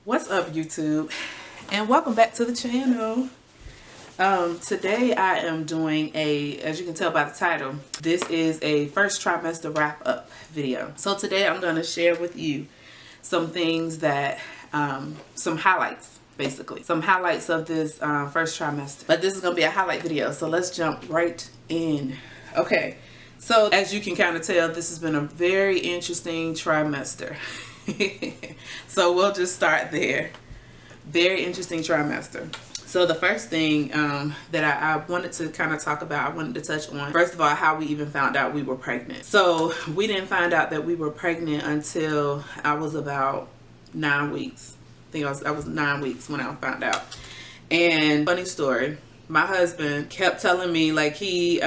What's up, YouTube, and welcome back to the channel. Today I am doing as you can tell by the title, this is a first trimester wrap up video. So today I'm going to share with you some things that some highlights, basically some highlights of this first trimester, but this is going to be a highlight video, so let's jump right in. Okay, so as you can kind of tell, this has been a very interesting trimester. So we'll just start there. Very interesting trimester. So the first thing that I wanted to kind of talk about, I wanted to touch on, first of all, how we even found out we were pregnant. So we didn't find out that we were pregnant until I was about 9 weeks. I think I was 9 weeks when I found out. And funny story, my husband kept telling me, like, he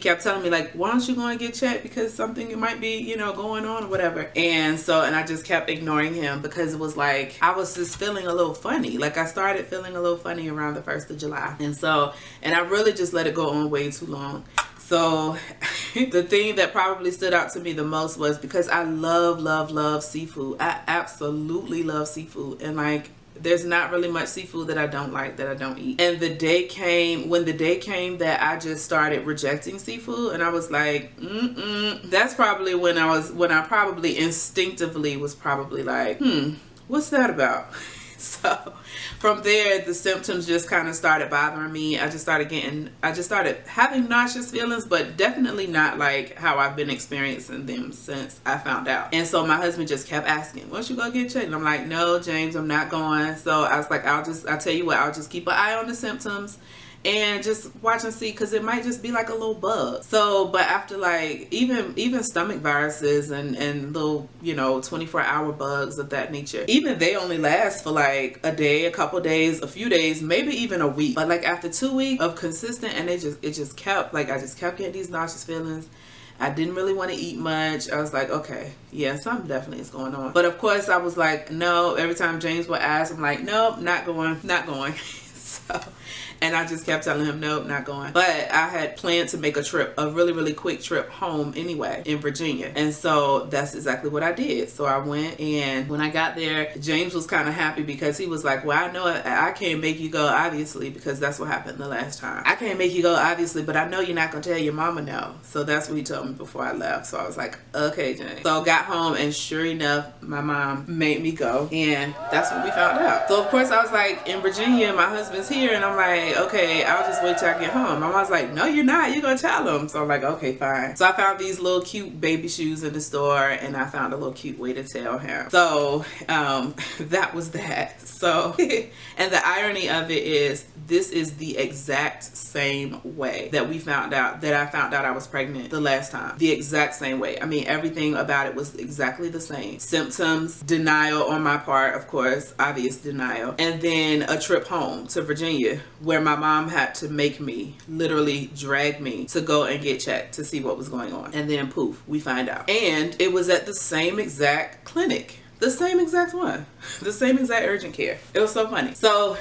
kept telling me, like, why don't you go and get checked because something might be, you know, going on or whatever. And I just kept ignoring him because it was like I was just feeling a little funny. Like, I started feeling a little funny around the 1st of July. And I really just let it go on way too long. So the thing that probably stood out to me the most was because I love seafood. I absolutely love seafood. And like, there's not really much seafood that I don't like, that I don't eat. And when the day came that I just started rejecting seafood, and I was like, that's probably when I probably instinctively was probably like, what's that about? So from there, the symptoms just kind of started bothering me. I just started having nauseous feelings, but definitely not like how I've been experiencing them since I found out. And so my husband just kept asking, "Why don't you go get checked?" And I'm like, "No, James, I'm not going." So I was like, I'll tell you what, I'll just keep an eye on the symptoms and just watch and see, because it might just be like a little bug. So, but after like even stomach viruses and little, you know, 24-hour bugs of that nature, even they only last for like a day, a couple days, a few days, maybe even a week. But like after 2 weeks of consistent, and it just kept, like, I just kept getting these nauseous feelings. I didn't really want to eat much. I was like, okay, yeah, something definitely is going on. But of course I was like, no. Every time James would ask, I'm like, nope, not going. So, and I just kept telling him, nope, not going. But I had planned to make a really quick trip home anyway in Virginia. And so that's exactly what I did. So I went, and when I got there, James was kind of happy because he was like, well, I know I can't make you go, obviously, because that's what happened the last time. I can't make you go, obviously, but I know you're not going to tell your mama no. So that's what he told me before I left. So I was like, okay, James. So I got home, and sure enough, my mom made me go. And that's what we found out. So of course I was like, in Virginia, my husband's here, and I'm like, okay, I'll just wait till I get home. My mom's like, no, you're not. You're going to tell him. So I'm like, okay, fine. So I found these little cute baby shoes in the store, and I found a little cute way to tell him. So that was that. So, and the irony of it is, this is the exact same way that I found out I was pregnant the last time. The exact same way. I mean, everything about it was exactly the same. Symptoms, denial on my part, of course, obvious denial. And then a trip home to Virginia where my mom had to literally drag me to go and get checked to see what was going on. And then poof, we find out. And it was at the same exact clinic. The same exact one. The same exact urgent care. It was so funny. So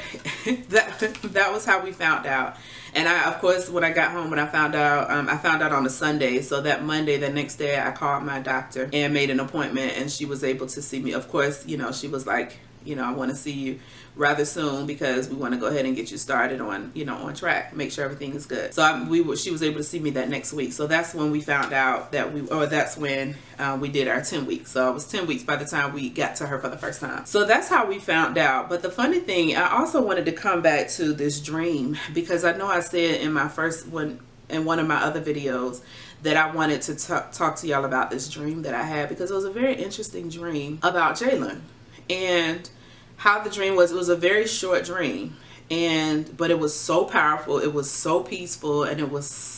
that was how we found out. And I, of course, when I got home, when I found out on a Sunday. So that Monday, the next day, I called my doctor and made an appointment, and she was able to see me. Of course, you know, she was like, you know, I want to see you rather soon because we want to go ahead and get you started on, you know, on track, make sure everything is good. So she was able to see me that next week. So that's when we found out that that's when we did our 10 weeks. So it was 10 weeks by the time we got to her for the first time. So that's how we found out. But the funny thing, I also wanted to come back to this dream, because I know I said in one of my other videos that I wanted to talk to y'all about this dream that I had, because it was a very interesting dream about Jaylyn. And how the dream was, it was a very short dream, but it was so powerful, it was so peaceful, and it was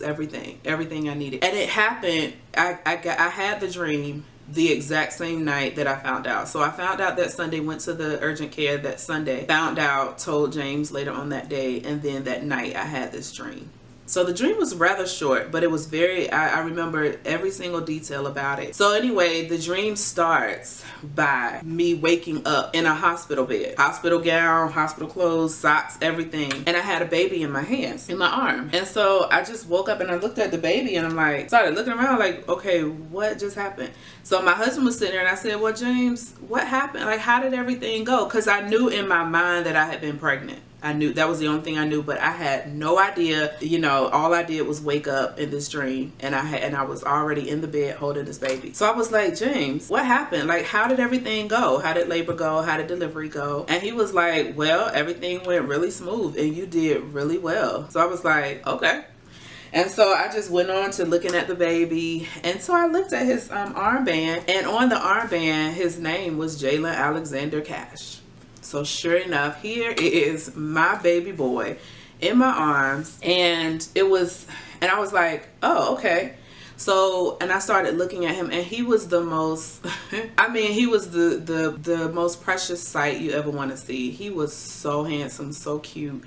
everything I needed. And it happened, I had the dream the exact same night that I found out. So I found out that Sunday, went to the urgent care that Sunday, found out, told James later on that day, and then that night I had this dream. So the dream was rather short, but it was very, I remember every single detail about it. So anyway, the dream starts by me waking up in a hospital bed. Hospital gown, hospital clothes, socks, everything. And I had a baby in my hands, in my arm. And so I just woke up and I looked at the baby and I'm like, started looking around like, okay, what just happened? So my husband was sitting there and I said, well, James, what happened? Like, how did everything go? Because I knew in my mind that I had been pregnant. I knew that was the only thing I knew, but I had no idea. You know, all I did was wake up in this dream, and I was already in the bed holding this baby. So I was like, James, what happened? Like, how did everything go? How did labor go? How did delivery go? And he was like, well, everything went really smooth, and you did really well. So I was like, okay. And so I just went on to looking at the baby. And so I looked at his armband, and on the armband, his name was Jaylyn Alexander Cash. So sure enough, here is my baby boy in my arms. And I was like, oh, okay. So, and I started looking at him, and he was the most, I mean, he was the most precious sight you ever want to see. He was so handsome, so cute.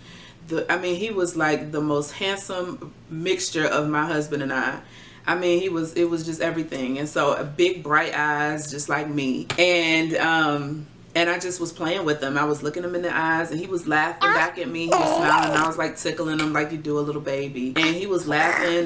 I mean, he was like the most handsome mixture of my husband and I. I mean, it was just everything. And so big, bright eyes, just like me. And I just was playing with him. I was looking him in the eyes, and he was laughing back at me. He was smiling, and I was like tickling him like you do a little baby. And he was laughing,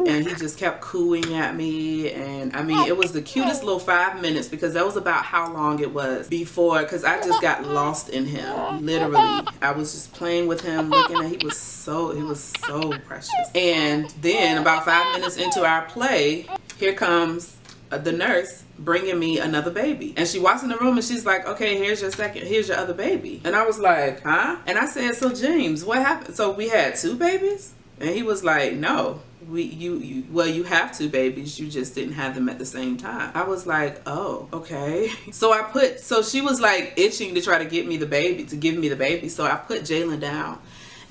and he just kept cooing at me. And I mean, it was the cutest little 5 minutes, because that was about how long it was before, because I just got lost in him. Literally, I was just playing with him, looking at. He was so precious. And then about 5 minutes into our play, here comes the nurse bringing me another baby, and she walks in the room and she's like, okay, here's your other baby. And I was like, huh? And I said, so James, what happened? So we had 2 babies? And he was like, no, you have 2 babies, you just didn't have them at the same time. I was like, oh, okay. So she was like itching to try to give me the baby. So I put Jaylyn down.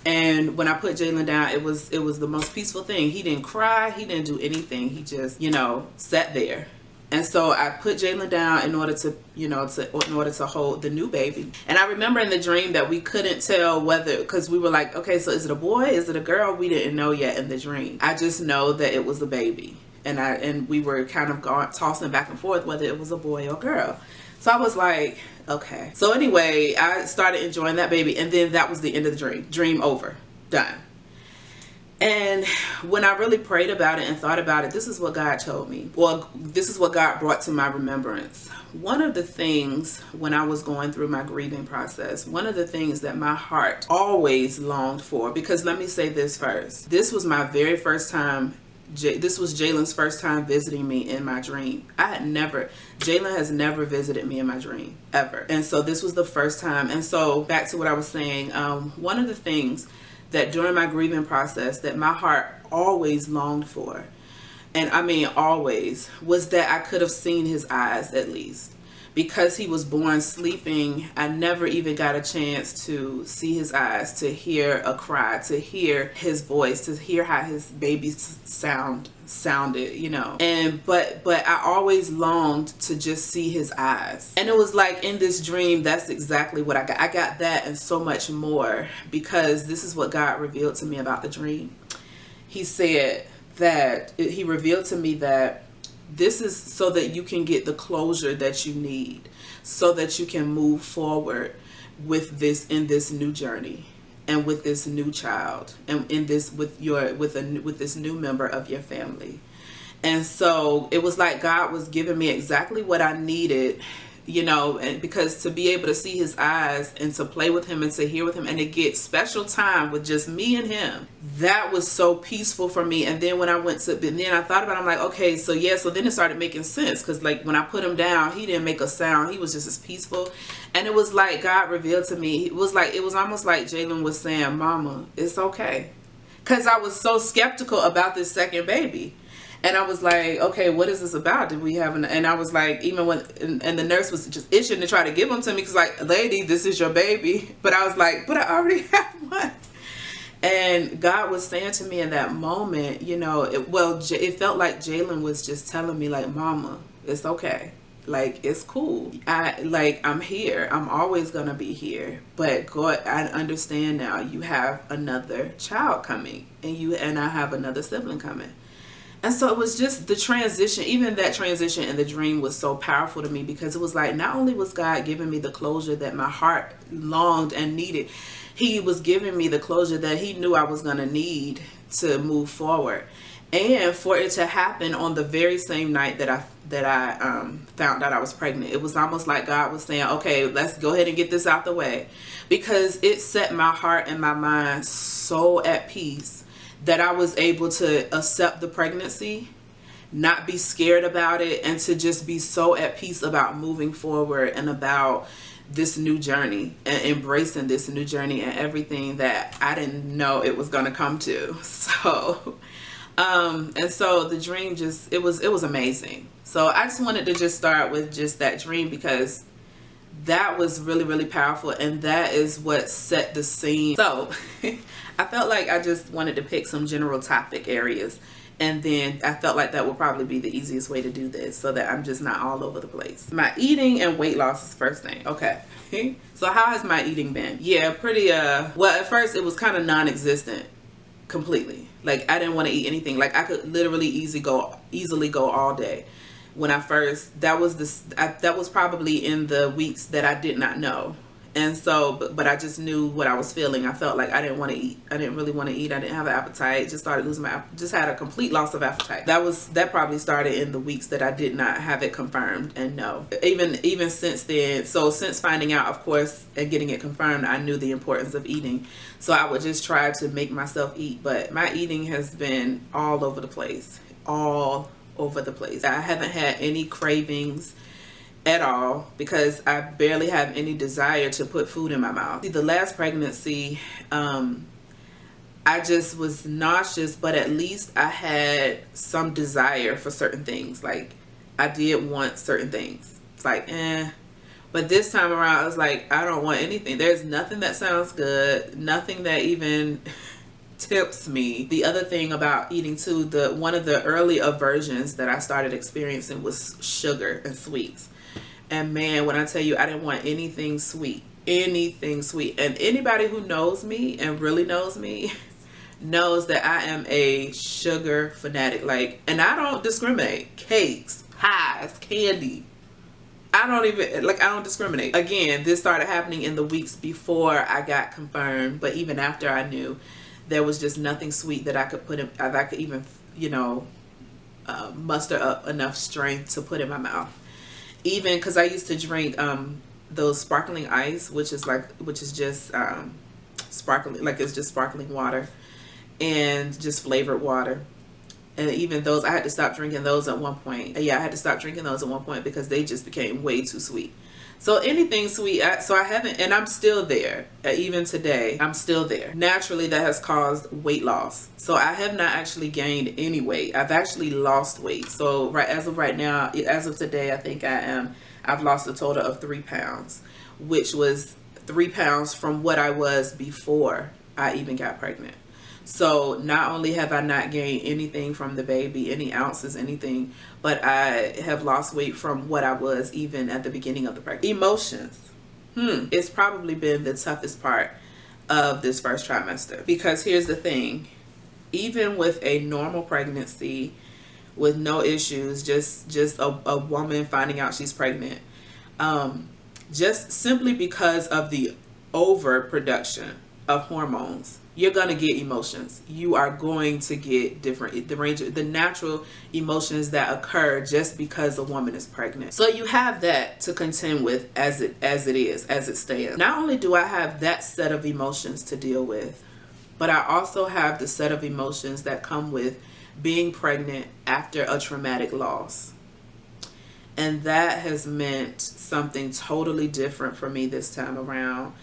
And when I put Jaylyn down, it was the most peaceful thing. He didn't cry, he didn't do anything. He just, sat there. And so I put Jaylyn down in order to hold the new baby. And I remember in the dream that we couldn't tell whether, because we were like, okay, so is it a boy? Is it a girl? We didn't know yet in the dream. I just know that it was a baby. And we were kind of tossing back and forth whether it was a boy or girl. So I was like, okay. So anyway, I started enjoying that baby, and then that was the end of the dream. Dream over. Done. And when I really prayed about it and thought about it, this is what God told me. Well, this is what God brought to my remembrance. One of the things when I was going through my grieving process, one of the things that my heart always longed for, because let me say this first. This was my very first time. This was Jaylyn's first time visiting me in my dream. Jaylyn has never visited me in my dream, ever. And so this was the first time. And so back to what I was saying, one of the things that during my grieving process that my heart always longed for, and I mean always, was that I could have seen his eyes at least. Because he was born sleeping, I never even got a chance to see his eyes, to hear a cry, to hear his voice, to hear how his baby sounded, but I always longed to just see his eyes. And it was like in this dream, that's exactly what I got. I got that and so much more, because this is what God revealed to me about the dream. He said that, he revealed to me that this is so that you can get the closure that you need, so that you can move forward with this, in this new journey, and with this new child, and in this with this new member of your family. And so it was like God was giving me exactly what I needed, and because to be able to see his eyes and to play with him and to hear with him and to get special time with just me and him, that was so peaceful for me. And then when I then I thought about it, I'm like, okay, so yeah, so then it started making sense, because like when I put him down, he didn't make a sound. He was just as peaceful. And it was like God revealed to me, it was almost like Jaylyn was saying, Mama, it's okay. Because I was so skeptical about this second baby. And I was like, okay, what is this about? Did we have and I was like, even when, and the nurse was just itching to try to give them to me, because like, lady, this is your baby. But I was like, but I already have one. And God was saying to me in that moment, it felt like Jaylyn was just telling me like, Mama, it's okay. Like, it's cool. I'm here. I'm always gonna be here. But God, I understand now you have another child coming, and I have another sibling coming. And so it was just the transition, even that transition in the dream was so powerful to me, because it was like, not only was God giving me the closure that my heart longed and needed, he was giving me the closure that he knew I was going to need to move forward. And for it to happen on the very same night that I found out I was pregnant, it was almost like God was saying, okay, let's go ahead and get this out the way, because it set my heart and my mind so at peace that I was able to accept the pregnancy, not be scared about it, and to just be so at peace about moving forward and about this new journey and embracing this new journey and everything that I didn't know it was going to come to. So and so the dream just, it was amazing. So I just wanted to just start with just that dream, because that was really, really powerful, and that is what set the scene. So I felt like I just wanted to pick some general topic areas, and then I felt like that would probably be the easiest way to do this, so that I'm just not all over the place. My eating and weight loss is first thing. Okay. So how has my eating been? Yeah, pretty well, at first it was kind of non-existent completely. Like, I didn't want to eat anything. Like, I could literally easily go all day. When I first, that was probably in the weeks that I did not know. And so, but I just knew what I was feeling. I felt like I didn't want to eat. I didn't really want to eat. I didn't have an appetite. Just started losing just had a complete loss of appetite. That probably started in the weeks that I did not have it confirmed and know. Even since then, so since finding out, of course, and getting it confirmed, I knew the importance of eating. So I would just try to make myself eat. But my eating has been all over the place. All over the place. I haven't had any cravings at all, because I barely have any desire to put food in my mouth. The last pregnancy, I just was nauseous, but at least I had some desire for certain things. Like, I did want certain things. It's like, but this time around, I was like, I don't want anything. There's nothing that sounds good, nothing that even tips me. The other thing about eating too, one of the early aversions that I started experiencing was sugar and sweets. And man, when I tell you, I didn't want anything sweet. Anything sweet. And anybody who knows me and really knows me knows that I am a sugar fanatic. Like, and I don't discriminate. Cakes, pies, candy. I don't discriminate. Again, this started happening in the weeks before I got confirmed, but even after I knew, there was just nothing sweet that I could even, muster up enough strength to put in my mouth. Even because I used to drink those sparkling ice, which is just sparkling, like it's just sparkling water and just flavored water. And even those, I had to stop drinking those at one point. Yeah, I had to stop drinking those at one point because they just became way too sweet. So anything sweet, so I haven't, and I'm still there. Even today, I'm still there. Naturally, that has caused weight loss. So I have not actually gained any weight. I've actually lost weight. So as of right now, as of today, I think I've lost a total of 3 pounds, which was 3 pounds from what I was before I even got pregnant. So not only have I not gained anything from the baby, any ounces, anything, but I have lost weight from what I was even at the beginning of the pregnancy. Emotions. It's probably been the toughest part of this first trimester, because here's the thing. Even with a normal pregnancy, with no issues, just a woman finding out she's pregnant, just simply because of the overproduction of hormones, you're going to get emotions. You are going to get the natural emotions that occur just because a woman is pregnant. So you have that to contend with as it stands. Not only do I have that set of emotions to deal with, but I also have the set of emotions that come with being pregnant after a traumatic loss. And that has meant something totally different for me this time around.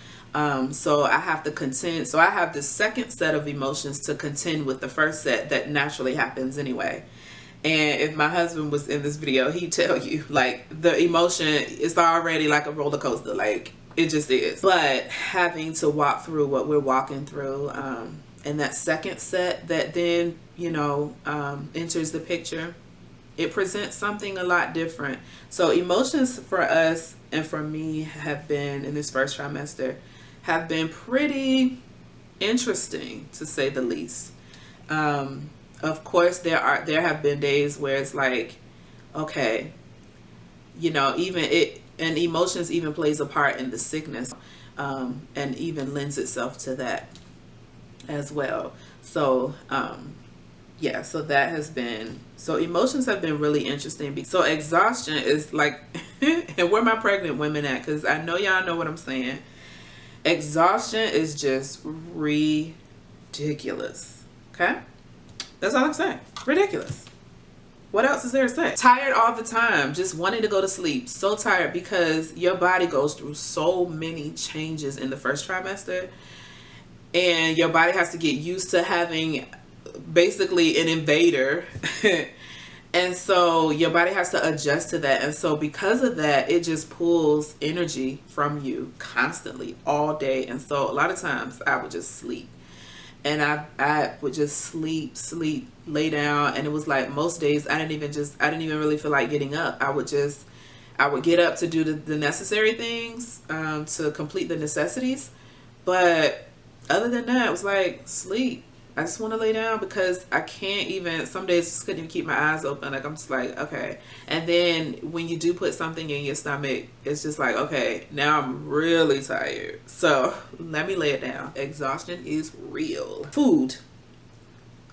So I have to contend. So I have the second set of emotions to contend with the first set that naturally happens anyway. And if my husband was in this video, he'd tell you, like, the emotion is already like a roller coaster. Like, it just is. But having to walk through what we're walking through, and that second set that then, enters the picture, it presents something a lot different. So emotions for us and for me have been, in this first trimester, have been pretty interesting, to say the least. Of course, there have been days where it's like, okay, you know, even it, and emotions even plays a part in the sickness, and even lends itself to that as well. So yeah, so that has been, so emotions have been really interesting. So exhaustion is like and where my pregnant women at, because I know y'all know what I'm saying. Exhaustion is just ridiculous. Okay, that's all I'm saying. Ridiculous. What else is there to say? Tired all the time, just wanting to go to sleep. So tired, because your body goes through so many changes in the first trimester, and your body has to get used to having basically an invader. And so your body has to adjust to that. And so because of that, it just pulls energy from you constantly all day. And so a lot of times I would just sleep. And I would just sleep, lay down. And it was like most days I didn't even really feel like getting up. I would get up to do the necessary things, to complete the necessities. But other than that, it was like sleep. I just want to lay down, because I can't even, some days I just couldn't even keep my eyes open. Like, I'm just like, okay. And then when you do put something in your stomach, it's just like, okay, now I'm really tired. So let me lay it down. Exhaustion is real. Food.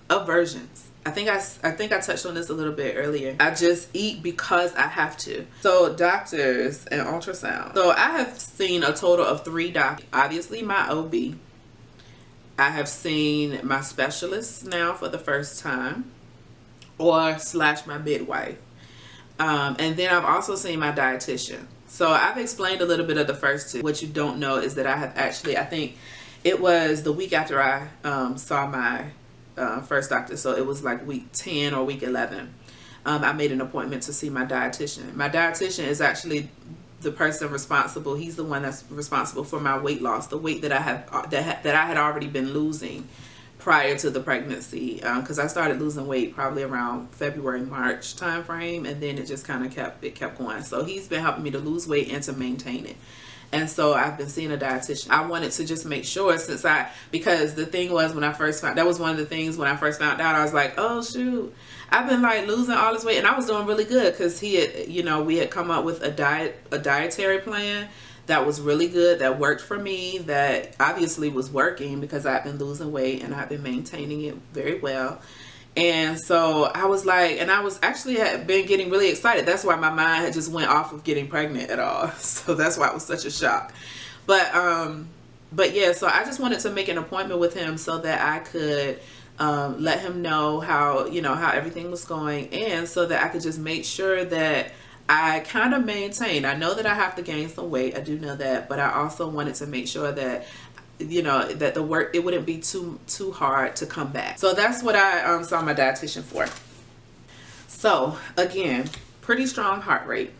Aversions. I think I touched on this a little bit earlier. I just eat because I have to. So doctors and ultrasound. So I have seen a total of 3 doctors. Obviously my OB. I have seen my specialist now for the first time, or / my midwife. And then I've also seen my dietitian. So I've explained a little bit of the first 2. What you don't know is that I have actually, I think it was the week after I saw my first doctor. So it was like week 10 or week 11. I made an appointment to see my dietitian. My dietitian is actually the person responsible. He's the one that's responsible for my weight loss, the weight that I had already been losing prior to the pregnancy, because I started losing weight probably around February, March time frame, and then it just kind of kept going. So he's been helping me to lose weight and to maintain it. And so I've been seeing a dietitian. I wanted to just make sure, because the thing was, when I first found, that was one of the things when I first found out, I was like, oh shoot, I've been like losing all this weight, and I was doing really good, because he had, you know, we had come up with a dietary plan that was really good, that worked for me, that obviously was working, because I've been losing weight and I've been maintaining it very well. And so I was like, and I was actually had been getting really excited. That's why my mind had just went off of getting pregnant at all. So that's why it was such a shock. But yeah, so I just wanted to make an appointment with him so that I could let him know how, you know, how everything was going, and so that I could just make sure that I kind of maintain. I know that I have to gain some weight. I do know that, but I also wanted to make sure that, you know, that the work, it wouldn't be too hard to come back. So that's what I saw my dietitian for. So again, pretty strong heart rate,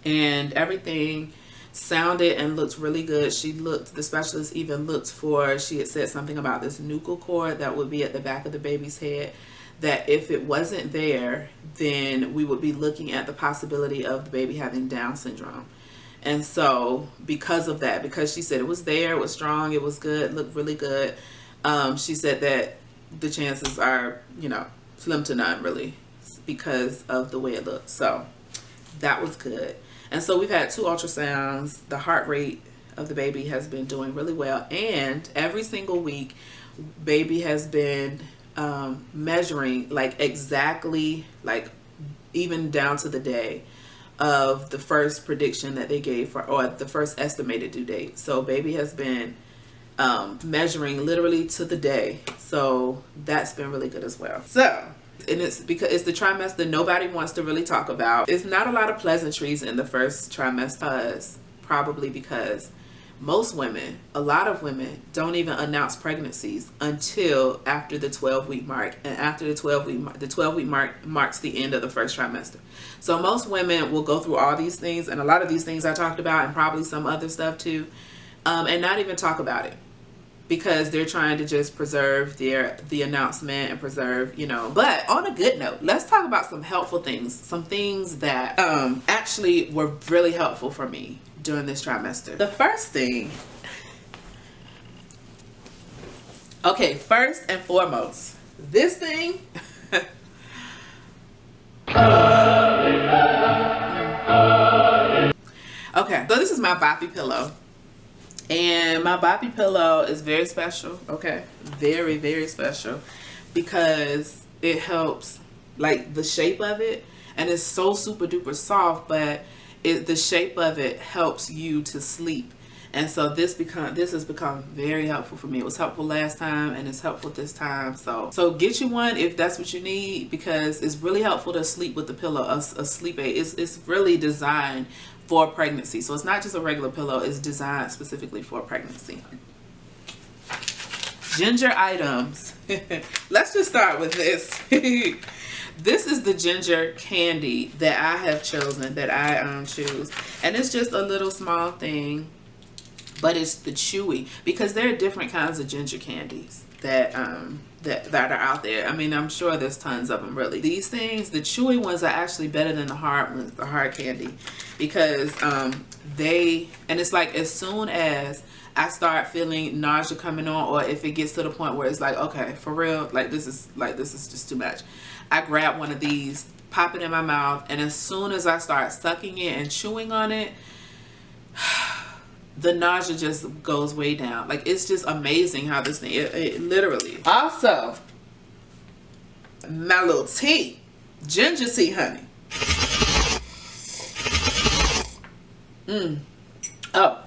and everything sounded and looked really good. The specialist even looked for, she had said something about this nuchal cord that would be at the back of the baby's head, that if it wasn't there, then we would be looking at the possibility of the baby having Down syndrome. And so because of that, because she said it was there, it was strong, it was good, looked really good, she said that the chances are, you know, slim to none really, because of the way it looked. So that was good. And so we've had 2 ultrasounds. The heart rate of the baby has been doing really well, and every single week baby has been measuring, like exactly, like even down to the day of the first prediction that they gave for, or the first estimated due date. So baby has been measuring literally to the day. So that's been really good as well. So, and it's because it's the trimester nobody wants to really talk about. It's not a lot of pleasantries in the first trimester, probably because most women, a lot of women, don't even announce pregnancies until after the 12-week mark. And after the 12-week mark marks the end of the first trimester. So most women will go through all these things, and a lot of these things I talked about, and probably some other stuff too, and not even talk about it. because they're trying to just preserve the announcement and preserve, you know. But on a good note, let's talk about some helpful things, some things that actually were really helpful for me during this trimester. The first thing, okay, first and foremost, this thing okay, so this is my boppy pillow. And my boppy pillow is very special, okay? Very, very special, because it helps, like the shape of it, and it's so super duper soft, but the shape of it helps you to sleep. And so this has become very helpful for me. It was helpful last time and it's helpful this time. So get you one if that's what you need, because it's really helpful to sleep with the pillow, a sleep aid. It's really designed for pregnancy. So it's not just a regular pillow, it's designed specifically for pregnancy. Ginger items. Let's just start with this. This is the ginger candy that I have chosen, that I choose. And it's just a little small thing, but it's the chewy, because there are different kinds of ginger candies that are out there. I mean, I'm sure there's tons of them, really. These things, the chewy ones, are actually better than the hard ones, the hard candy, because and it's like, as soon as I start feeling nausea coming on, or if it gets to the point where it's like, okay, for real, like this is just too much, I grab one of these, pop it in my mouth, and as soon as I start sucking it and chewing on it, the nausea just goes way down. Like, it's just amazing how this thing, it literally. Also, my little tea, ginger tea, honey. Oh,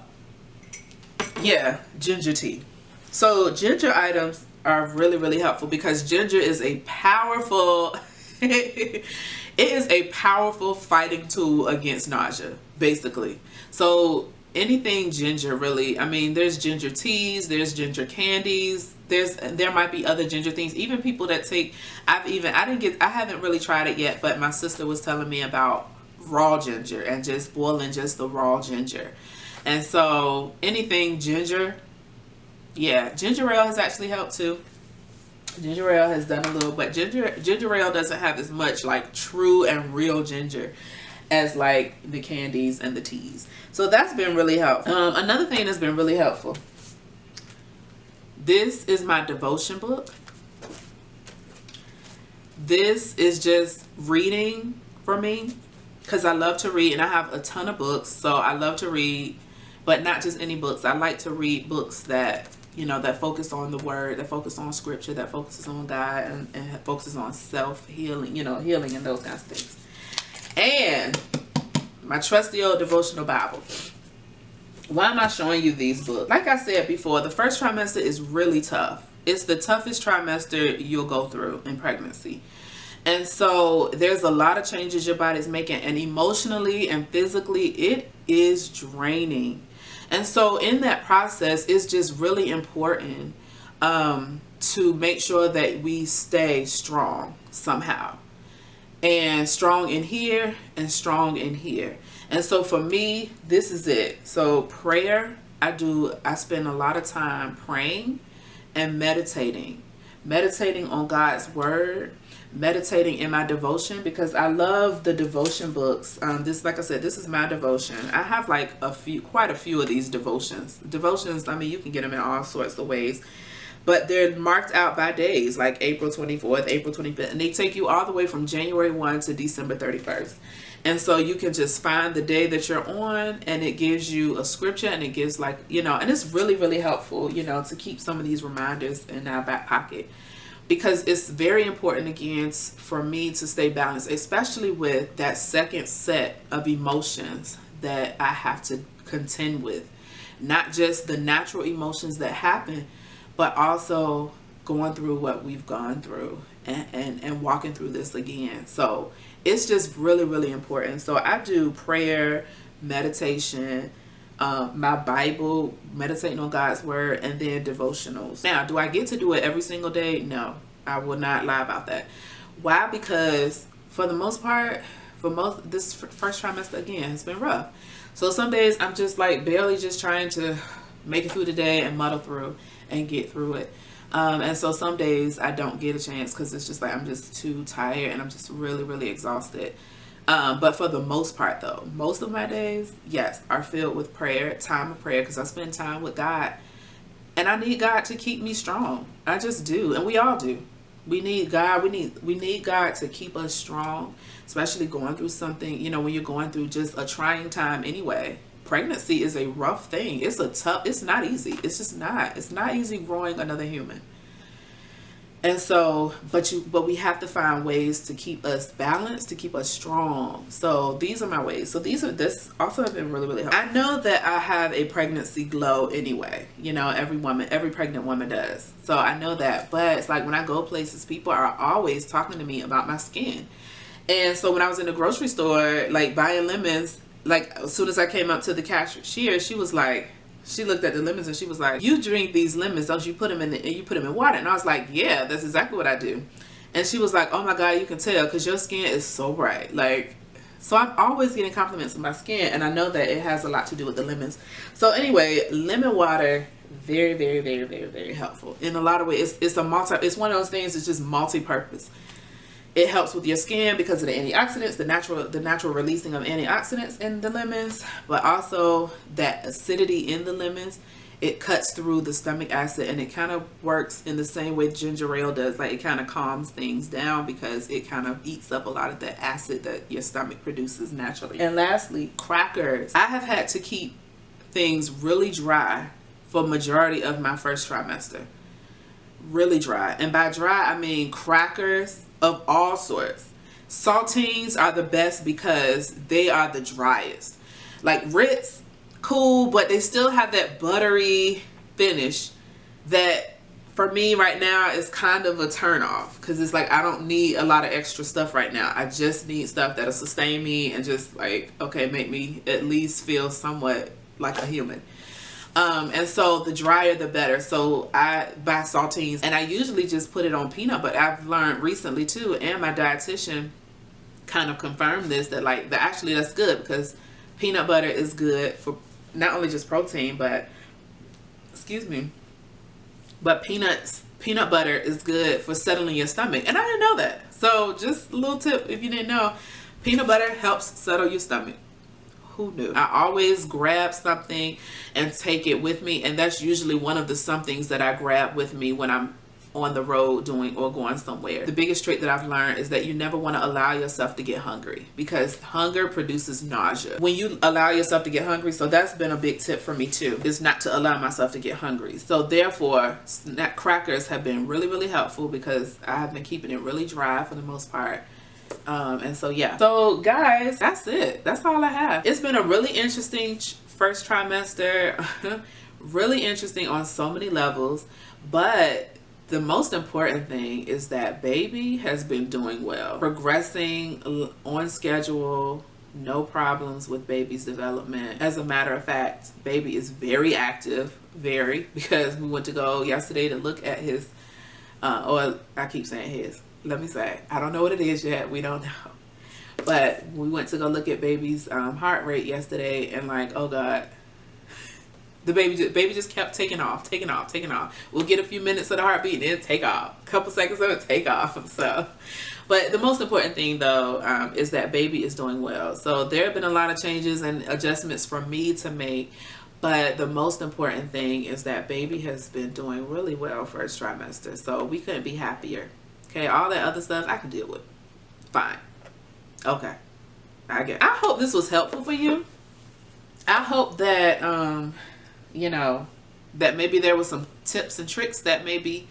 yeah, ginger tea. So ginger items are really, really helpful, because ginger is a powerful, it is a powerful fighting tool against nausea, basically. So anything ginger, really. I mean, there's ginger teas, there's ginger candies, there might be other ginger things. Even people that take, I haven't really tried it yet, but my sister was telling me about raw ginger and just boiling just the raw ginger. And so anything ginger, yeah, ginger ale has actually helped too. Ginger ale has done a little, but ginger ale doesn't have as much like true and real ginger as like the candies and the teas. So that's been really helpful. Another thing that's been really helpful, this is my devotion book. This is just reading for me, because I love to read, and I have a ton of books, so I love to read, but not just any books. I like to read books that, you know, that focus on the word, that focus on scripture, that focuses on God, and focuses on self-healing, you know, healing and those kinds of things. And my trusty old devotional Bible. Why am I showing you these books? Like I said before, the first trimester is really tough. It's the toughest trimester you'll go through in pregnancy. And so there's a lot of changes your body's making, and emotionally and physically it is draining. And so in that process, it's just really important to make sure that we stay strong somehow. And strong in here and strong in here. And so for me, this is it. So prayer, I spend a lot of time praying and meditating on God's word, meditating in my devotion, because I love the devotion books. This, like I said, this is my devotion. I have like quite a few of these devotions. I mean, you can get them in all sorts of ways, but they're marked out by days, like April 24th, April 25th, and they take you all the way from January 1 to December 31st. And so you can just find the day that you're on, and it gives you a scripture, and it gives, like, you know, and it's really, really helpful, you know, to keep some of these reminders in our back pocket, because it's very important, again, for me to stay balanced, especially with that second set of emotions that I have to contend with. Not just the natural emotions that happen, but also going through what we've gone through and walking through this again. So it's just really, really important. So I do prayer, meditation, my Bible, meditating on God's word, and then devotionals. Now, do I get to do it every single day? No, I will not lie about that. Why? Because for the most part, this first trimester, again, has been rough. So some days I'm just like barely just trying to make it through the day and muddle through. and get through it. And so some days I don't get a chance because it's just like I'm just too tired and I'm just really, really exhausted. But for the most part though, most of my days, yes, are filled with prayer, time of prayer, because I spend time with God. And I need God to keep me strong. I just do. And we all do. We need God. We need God to keep us strong, especially going through something, you know, when you're going through just a trying time anyway. Pregnancy is a rough thing. It's not easy. It's just not. It's not easy growing another human. And so, but we have to find ways to keep us balanced, to keep us strong. So these are my ways. So this also have been really, really helpful. I know that I have a pregnancy glow anyway. You know, every pregnant woman does. So I know that. But it's like when I go places, people are always talking to me about my skin. And so when I was in the grocery store, like buying lemons, like as soon as I came up to the cashier, she was like, she looked at the lemons and she was like, "You drink these lemons, don't you put them in water?" And I was like, "Yeah, that's exactly what I do." And she was like, "Oh my God, you can tell because your skin is so bright." Like, so I'm always getting compliments of my skin, and I know that it has a lot to do with the lemons. So anyway, lemon water, very, very, very, very, very helpful in a lot of ways. It's one of those things that's just multi-purpose. It helps with your skin because of the antioxidants, the natural releasing of antioxidants in the lemons, but also that acidity in the lemons. It cuts through the stomach acid, and it kind of works in the same way ginger ale does. Like, it kind of calms things down because it kind of eats up a lot of the acid that your stomach produces naturally. And lastly, crackers. I have had to keep things really dry for majority of my first trimester. Really dry. And by dry, I mean crackers of all sorts. Saltines are the best because they are the driest. Like Ritz, cool, but they still have that buttery finish that for me right now is kind of a turn off, because it's like I don't need a lot of extra stuff right now. I just need stuff that'll sustain me and just like, okay, make me at least feel somewhat like a human. And so the drier the better. So I buy saltines and I usually just put it on peanut butter. I've learned recently too, and my dietitian kind of confirmed this, that like actually that's good because peanut butter is good for not only just protein, but peanut butter is good for settling your stomach. And I didn't know that. So just a little tip if you didn't know, peanut butter helps settle your stomach. Who knew? I always grab something and take it with me, and that's usually one of the somethings that I grab with me when I'm on the road doing or going somewhere. The biggest trick that I've learned is that you never want to allow yourself to get hungry, because hunger produces nausea when you allow yourself to get hungry. So that's been a big tip for me too, is not to allow myself to get hungry. So therefore, snack crackers have been really, really helpful because I have been keeping it really dry for the most part. And so yeah, so guys, that's it. That's all I have. It's been a really interesting first trimester. Really interesting on so many levels, but the most important thing is that baby has been doing well, progressing on schedule, no problems with baby's development. As a matter of fact, baby is very active, because we went to go yesterday to look at his, or I keep saying his, let me say, I don't know what it is yet. We don't know. But we went to go look at baby's heart rate yesterday, and like, oh God, the baby just kept taking off. We'll get a few minutes of the heartbeat and then take off. A couple seconds of it, take off. So, but the most important thing though is that baby is doing well. So there have been a lot of changes and adjustments for me to make, but the most important thing is that baby has been doing really well first trimester. So we couldn't be happier. Okay, all that other stuff I can deal with. Fine. Okay. I hope this was helpful for you. I hope that you know, that maybe there was some tips and tricks that maybe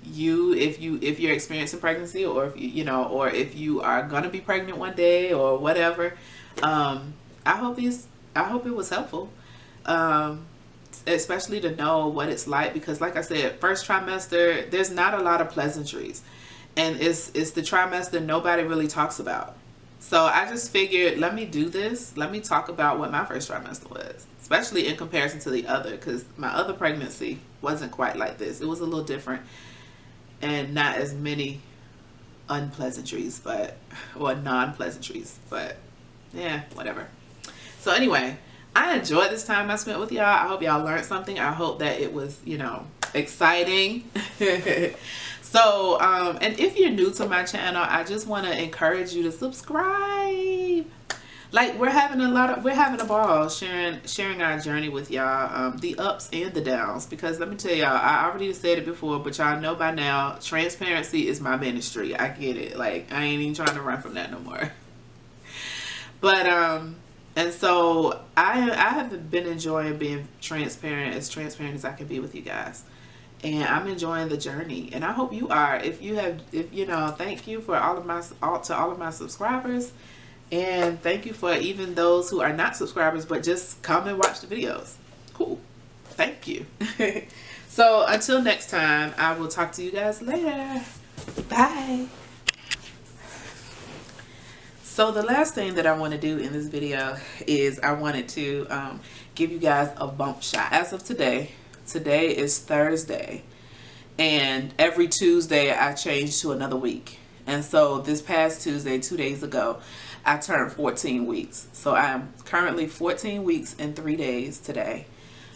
if you're experiencing pregnancy, or if if you are gonna be pregnant one day or whatever. I hope it was helpful. Especially to know what it's like, because like I said, first trimester, there's not a lot of pleasantries. And it's the trimester nobody really talks about. So I just figured, let me do this. Let me talk about what my first trimester was, especially in comparison to the other, because my other pregnancy wasn't quite like this. It was a little different and not as many unpleasantries, or non-pleasantries, but yeah, whatever. So anyway, I enjoyed this time I spent with y'all. I hope y'all learned something. I hope that it was, exciting. So, and if you're new to my channel, I just want to encourage you to subscribe. Like, we're having a ball sharing our journey with y'all, the ups and the downs. Because let me tell y'all, I already said it before, but y'all know by now, transparency is my ministry. I get it. Like, I ain't even trying to run from that no more. But and so I have been enjoying being transparent as I can be with you guys. And I'm enjoying the journey, and I hope you are. If you know, thank you for all of my subscribers, and thank you for even those who are not subscribers but just come and watch the videos. Cool. Thank you. So until next time, I will talk to you guys later. Bye. So the last thing that I want to do in this video is I wanted to give you guys a bump shot. As of today is Thursday, and every Tuesday I change to another week. And so this past Tuesday, 2 days ago, I turned 14 weeks. So I am currently 14 weeks and 3 days today.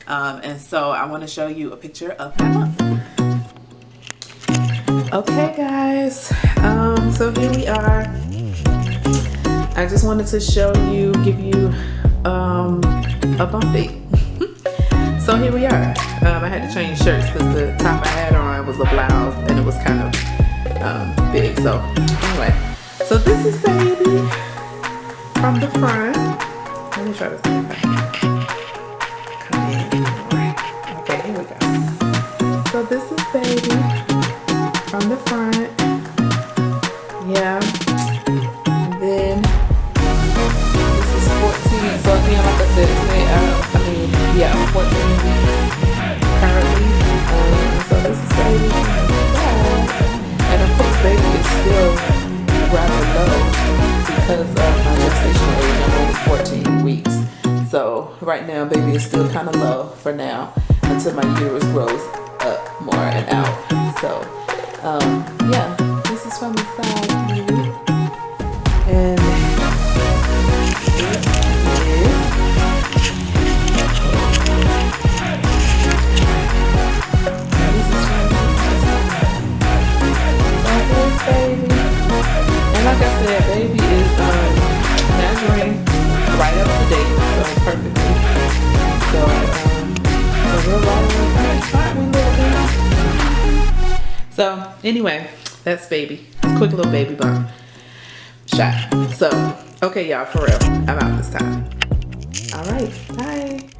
And so I want to show you a picture of my bump. Okay guys, so here we are. I just wanted to give you a bump date. So here we are. I had to change shirts because the top I had on was a blouse and it was kind of big. So anyway, so this is baby from the front. Let me try this thing. Come in. Okay, here we go. So this is baby from the front. Yeah. And then this is 14. So again, like I said, I'm 14 weeks currently. So this is baby. Yeah. And of course, baby is still rather low because of my gestational age. I'm only 14 weeks. So right now, baby is still kind of low for now until my uterus grows up more and out. So yeah, this is from the side view. And like I said, baby is measuring right up to date, so perfectly. So anyway, that's baby. Quick little baby bump shot. So okay, y'all, for real, I'm out this time. All right, bye.